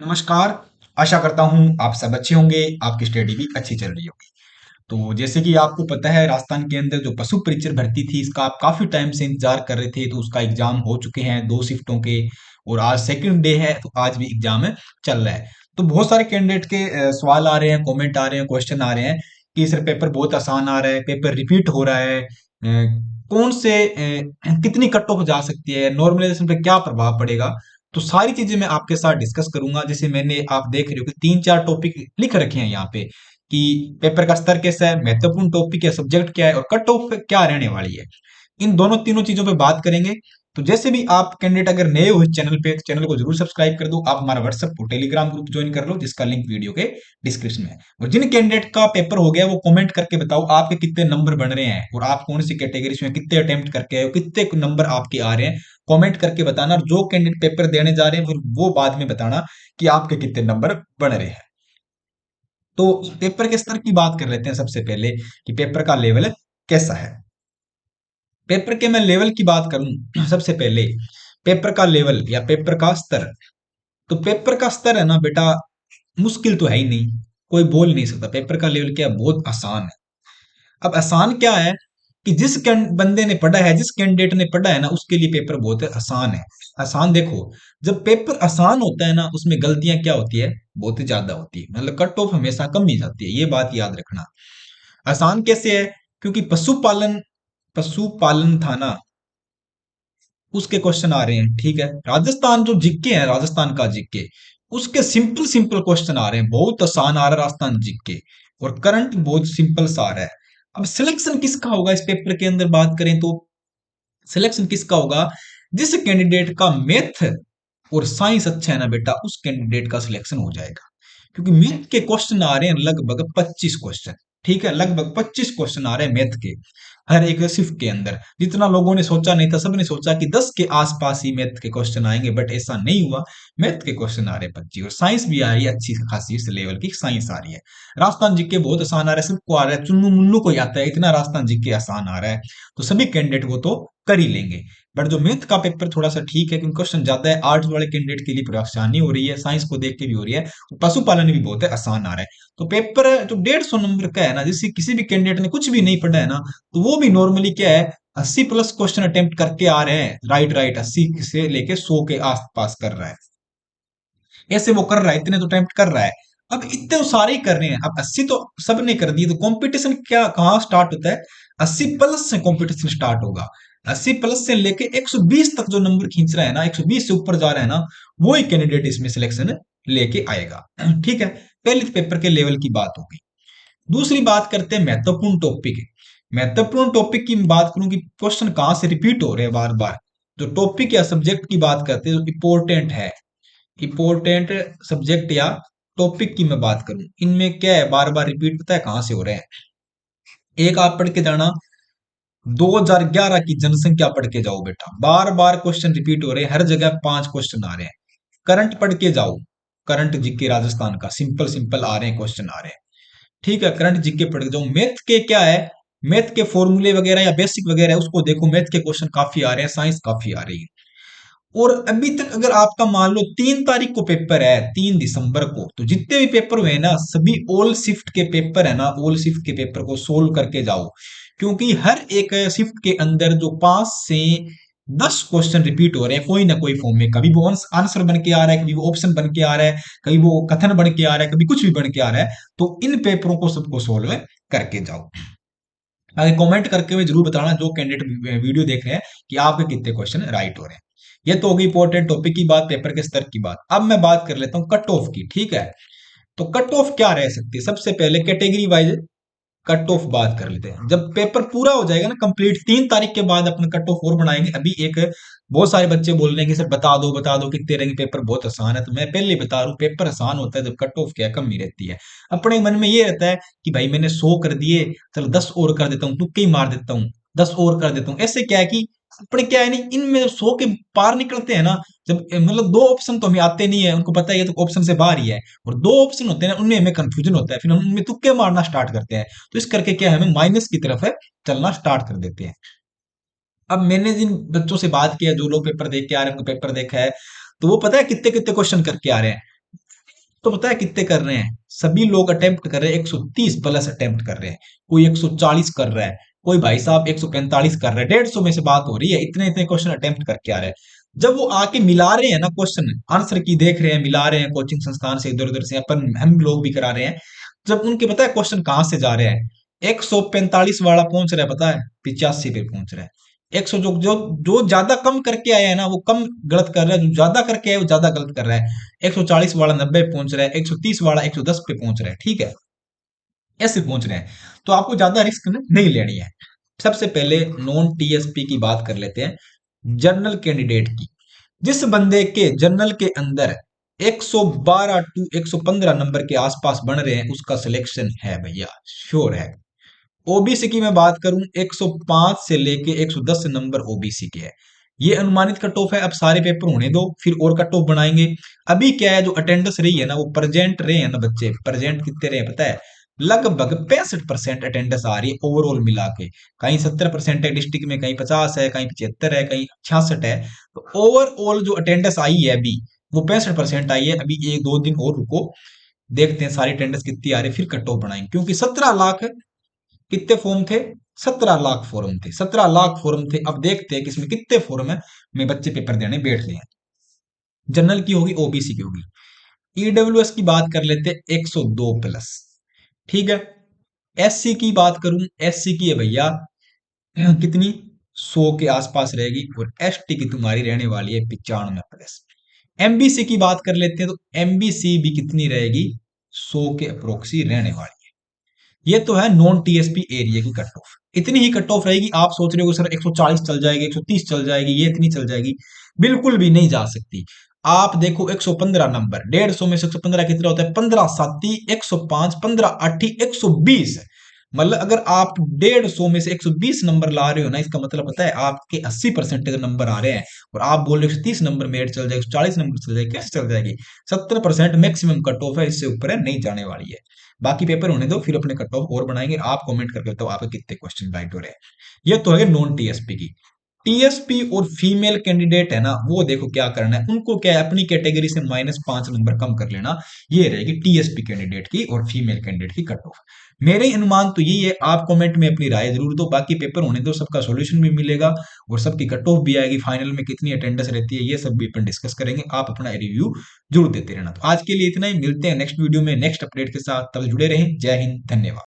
नमस्कार। आशा करता हूँ आप सब अच्छे होंगे, आपकी स्टडी भी अच्छी चल रही होगी। तो जैसे कि आपको पता है, राजस्थान के अंदर जो पशु परीक्षक भर्ती थी, इसका आप काफी टाइम से इंतजार कर रहे थे। तो उसका एग्जाम हो चुके हैं 2 शिफ्टों के, और आज सेकंड डे है, तो आज भी एग्जाम चल रहा है। तो बहुत सारे कैंडिडेट के सवाल आ रहे हैं, कमेंट आ रहे हैं, क्वेश्चन आ रहे हैं कि सर पेपर बहुत आसान आ रहा है, पेपर रिपीट हो रहा है, कौन से कितनी कट ऑफ जा सकती है, नॉर्मलाइजेशन पे क्या प्रभाव पड़ेगा। तो सारी चीजें मैं आपके साथ डिस्कस करूंगा। जैसे मैंने, आप देख रहे हो कि 3-4 टॉपिक लिख रखे हैं यहाँ पे कि पेपर का स्तर कैसा है, महत्वपूर्ण टॉपिक या सब्जेक्ट क्या है, और कट ऑफ क्या रहने वाली है। इन दोनों तीनों चीजों पे बात करेंगे। तो जैसे भी आप कैंडिडेट अगर नए हो इस चैनल पे, तो चैनल को जरूर सब्सक्राइब कर दो। आप हमारा व्हाट्सएप और टेलीग्राम ग्रुप ज्वाइन कर लो, जिसका लिंक वीडियो के डिस्क्रिप्शन में है। और जिन कैंडिडेट का पेपर हो गया, वो कमेंट करके बताओ आपके कितने नंबर बन रहे हैं, और आप कौन सी कैटेगरी में कितने अटेम्प्ट करके आए हो, कितने नंबर आपके आ रहे हैं। कमेंट करके बताना। और जो कैंडिडेट पेपर देने जा रहे हैं, फिर वो बाद में बताना कि आपके कितने नंबर बन रहे हैं। तो पेपर के स्तर की बात कर लेते हैं सबसे पहले, कि पेपर का लेवल कैसा है। पेपर के मैं लेवल की बात करूं सबसे पहले, पेपर का लेवल या पेपर का स्तर। तो पेपर का स्तर है ना बेटा, मुश्किल तो है ही नहीं, कोई बोल नहीं सकता पेपर का लेवल क्या है, बहुत आसान है। अब आसान क्या है कि बंदे ने पढ़ा है, जिस कैंडिडेट ने पढ़ा है ना, उसके लिए पेपर बहुत आसान है। आसान देखो, जब पेपर आसान होता है ना, उसमें गलतियां क्या होती है, बहुत ही ज्यादा होती है, मतलब कट ऑफ हमेशा कम ही जाती है, ये बात याद रखना। आसान कैसे है? क्योंकि पशुपालन पशुपालन था ना, उसके क्वेश्चन आ रहे हैं। ठीक है, राजस्थान जो जीके है, राजस्थान का जीके, उसके सिंपल सिंपल क्वेश्चन आ रहे हैं, बहुत आसान आ रहा है राजस्थान जीके। और करंट बहुत सिंपल सा आ रहा है। अब सिलेक्शन किसका होगा इस पेपर के अंदर बात करें तो, सिलेक्शन किसका होगा? जिस कैंडिडेट का मैथ और साइंस अच्छा है ना बेटा, उस कैंडिडेट का सिलेक्शन हो जाएगा। क्योंकि मैथ के क्वेश्चन आ रहे हैं लगभग 25 क्वेश्चन। ठीक है, लगभग 25 क्वेश्चन आ रहे हैं मैथ के, हर एक शिफ्ट के अंदर। जितना लोगों ने सोचा नहीं था, सबने सोचा कि 10 के आसपास ही मैथ के क्वेश्चन आएंगे, बट ऐसा नहीं हुआ। मैथ के क्वेश्चन आ रहे हैं 25, और साइंस भी आ रही है अच्छी खासी, इस लेवल की साइंस आ रही है। राजस्थान जीके बहुत आसान आ रहा है, सबको आ रहा है, चुन्नू मुन्नू को ही आता है, इतना राजस्थान जीके आसान आ रहा है। तो सभी कैंडिडेट वो तो कर ही लेंगे। बट जो मैथ का पेपर थोड़ा सा ठीक है, क्योंकि क्वेश्चन ज्यादा है, आर्ट्स वाले कैंडिडेट के लिए परेशानी हो रही है, साइंस को देख के भी हो रही है। पशुपालन भी बहुत है, आसान आ रहा है। तो पेपर जो 150 नंबर का है ना, जिससे किसी भी कैंडिडेट ने कुछ भी नहीं पढ़ा है ना, तो वो भी नॉर्मली क्या है, 80+ क्वेश्चन अटेम्प्ट करके आ रहे हैं। राइट राइट, 80 से लेके 100 के आसपास कर रहा है। ऐसे वो कर रहा है, इतने तो अटेम्प्ट कर रहा है। अब इतने तो सारे ही कर रहे हैं, अब 80 तो सबने कर दिए, तो कंपटीशन क्या कहाँ स्टार्ट होता है? 80+ से कंपटीशन स्टार्ट होगा। 80+ से लेके 120 तक जो नंबर खींच रहा है ना, 120 से ऊपर जा रहा है ना, वो ही कैंडिडेट इसमें सिलेक्शन लेके आएगा। ठीक है, पहले पेपर के लेवल की बात होगी। दूसरी बात करते हैं महत्वपूर्ण टॉपिक। महत्वपूर्ण टॉपिक की बात करूं कि क्वेश्चन कहां से रिपीट हो रहे हैं बार बार। जो टॉपिक या सब्जेक्ट की बात करते हैं, जो इंपॉर्टेंट है, इंपॉर्टेंट सब्जेक्ट या टॉपिक की मैं बात करूं, इनमें क्या है, बार बार रिपीट पता है कहां से हो रहे हैं? एक आप पढ़ के जाना, 2011 की जनसंख्या पढ़ के जाओ बेटा, बार बार क्वेश्चन रिपीट हो रहे हैं, हर जगह 5 क्वेश्चन आ रहे हैं। करंट पढ़ के जाओ, करंट जीके राजस्थान का सिंपल सिंपल आ रहे हैं, क्वेश्चन आ रहे हैं। ठीक है, करंट जीके पढ़ के जाओ। मैथ के क्या है, मैथ के फॉर्मूले वगैरह या बेसिक वगैरह है, उसको देखो, मैथ के क्वेश्चन काफी आ रहे हैं, साइंस काफी आ रही है। और अभी तक अगर आपका मान लो 3 तारीख को पेपर है, 3 दिसंबर को, तो जितने भी पेपर हुए ना, सभी ऑल शिफ्ट के पेपर है ना, ऑल शिफ्ट के पेपर को सोल्व करके जाओ। क्योंकि हर एक शिफ्ट के अंदर जो 5 से 10 क्वेश्चन रिपीट हो रहे हैं, कोई ना कोई फॉर्म में, कभी वो आंसर बन के आ रहा है, कभी वो ऑप्शन बन के आ रहा है, कभी वो कथन बन के आ रहा है, कभी कुछ भी बन के आ रहा है। तो इन पेपरों को सबको सोल्व करके जाओ। आगे कमेंट करके में जरूर बताना, जो कैंडिडेट वीडियो देख रहे हैं, कि आपके कितने क्वेश्चन राइट हो रहे हैं। ये तो होगी इंपॉर्टेंट टॉपिक की बात, पेपर के स्तर की बात। अब मैं बात कर लेता हूँ कट ऑफ की। ठीक है, तो कट ऑफ क्या रह सकती है? सबसे पहले कैटेगरी वाइज कट ऑफ बात कर लेते हैं। जब पेपर पूरा हो जाएगा ना कंप्लीट, 3 तारीख के बाद अपन कट ऑफ और बनाएंगे। अभी एक, बहुत सारे बच्चे बोल रहे हैं कि सर बता दो कितने रहेंगे, पेपर बहुत आसान है। तो मैं पहले ही बता रहा हूँ, पेपर आसान होता है जब कट ऑफ क्या कम ही रहती है। अपने मन में ये रहता है कि भाई मैंने 100 कर दिए, चलो 10 और कर देता हूँ, तुक्के ही मार देता हूँ, 10 और कर देता हूँ। ऐसे क्या है कि अपने क्या है नहीं, इनमें 100 के पार निकलते हैं ना, जब मतलब दो ऑप्शन तो हमें आते नहीं है, उनको पता है ये तो ऑप्शन से बाहर ही है, और दो ऑप्शन होते हैं ना, उनमें हमें कंफ्यूजन होता है, फिर हम उनमें तुक्के मारना स्टार्ट करते हैं। तो इस करके क्या है, हमें माइनस की तरफ है चलना स्टार्ट कर देते हैं। अब मैंने जिन बच्चों से बात किया, जो लोग पेपर देख के आ रहे हैं, उनको पेपर देखा है, तो वो पता है कितने कितने क्वेश्चन करके आ रहे हैं। तो पता है कितने कर रहे हैं? सभी लोग अटेम्प्ट कर रहे हैं 130 प्लस अटेम्प्ट कर रहे हैं, कोई 140 कर रहा है, कोई भाई साहब 145 कर रहा है, 150 में से बात हो रही है, इतने इतने क्वेश्चन अटेम्प्ट करके आ रहे हैं। जब वो आके मिला रहे हैं ना क्वेश्चन आंसर की, देख रहे हैं मिला रहे हैं कोचिंग संस्थान से इधर उधर से, अपन हम लोग भी करा रहे हैं, जब उनके पता है क्वेश्चन कहाँ से जा रहे हैं, 145 वाला पहुंच रहा है पता है 85 पे पहुंच रहा है। 100 जो जो जो ज्यादा कम करके आया है ना वो कम गलत कर रहा है, जो ज्यादा करके आया है वो ज्यादा गलत कर रहा है। 140 वाला 90 पे पहुंच रहा है, 130 वाला 110 पे पहुंच रहा है, ठीक है, ऐसे पहुंच रहे हैं। तो आपको ज्यादा रिस्क नहीं लेनी है। सबसे पहले नॉन टीएसपी की बात कर लेते हैं, जनरल कैंडिडेट की। जिस बंदे के जनरल के अंदर 112 टू 115 नंबर के आसपास बन रहे हैं उसका सिलेक्शन है भैया, श्योर है। ओबीसी की मैं बात करूं, 105 से लेके 110 नंबर ओबीसी के है। ये अनुमानित कट ऑफ है, अब सारे पेपर होने दो फिर और कट ऑफ बनाएंगे। अभी क्या है, जो अटेंडेंस रही है ना, वो प्रेजेंट रहे हैं ना बच्चे, प्रेजेंट कितने रहे हैं पता है? लगभग 65% अटेंडेंस आ रही है ओवरऑल मिला के। कहीं 70% है डिस्ट्रिक्ट में, कहीं 50 है, कहीं 75 है, कहीं 66 है। तो ओवरऑल जो अटेंडेंस आई है अभी, वो 65% आई है। अभी एक दो दिन और रुको, देखते हैं सारी अटेंडेंस कितनी आ रही है, फिर कट ऑफ बनाएंगे। क्योंकि 17 लाख कितने फॉर्म थे? 17 लाख फॉर्म थे, 17 लाख फॉर्म थे। अब देखते हैं किसमें कितने फॉर्म है, में बच्चे पेपर देने बैठ रहे हैं। जनरल की होगी, ओबीसी की होगी। ईडब्ल्यूएस की बात कर लेते हैं, 102 प्लस, ठीक है। एससी की बात करूं, एससी की है भैया कितनी, 100 के आसपास रहेगी, और एसटी की तुम्हारी रहने वाली है 95 प्लस। एमबीसी की बात कर लेते हैं, तो एमबीसी भी कितनी रहेगी, 100 के अप्रोक्सी रहने वाली। ये तो है नॉन टीएसपी एरिया की कट ऑफ, इतनी ही कट ऑफ रहेगी। आप सोच रहे हो सर 140 चल जाएगी, 130 चल जाएगी, ये इतनी चल जाएगी, बिल्कुल भी नहीं जा सकती। आप देखो 115 नंबर, 150 में से 115 कितना होता है, 15 साती 105, 15 आठी 120। मतलब अगर आप 150 में से 120 नंबर ला रहे हो ना, इसका मतलब पता है आपके 80% नंबर आ रहे हैं, और आप बोल रहे हो 130 नंबर मेरिट चल जाएगी, 140 नंबर चल जाएगी, कैसे चल जाएगी? 70% मैक्सिमम कट ऑफ है, इससे ऊपर है, नहीं जाने वाली है। बाकी पेपर होने दो, फिर अपने कट ऑफ और बनाएंगे। आप कमेंट करके बताओ आपके कितने क्वेश्चन राइट हो रहे हैं। ये तो है नॉन टीएसपी की। टीएसपी और फीमेल कैंडिडेट है ना, वो देखो क्या करना है उनको, क्या है अपनी कैटेगरी से -5 नंबर कम कर लेना। ये रहेगी टीएसपी कैंडिडेट की और फीमेल कैंडिडेट की कट ऑफ। मेरे अनुमान तो यही है, आप कमेंट में अपनी राय जरूर दो। बाकी पेपर होने दो, सबका सॉल्यूशन भी मिलेगा और सबकी कट ऑफ भी आएगी, फाइनल में कितनी अटेंडेंस रहती है ये सब भी अपन डिस्कस करेंगे। आप अपना रिव्यू जरूर देते रहना। तो आज के लिए इतना ही, मिलते हैं नेक्स्ट वीडियो में नेक्स्ट अपडेट के साथ, तब जुड़े रहें। जय हिंद, धन्यवाद।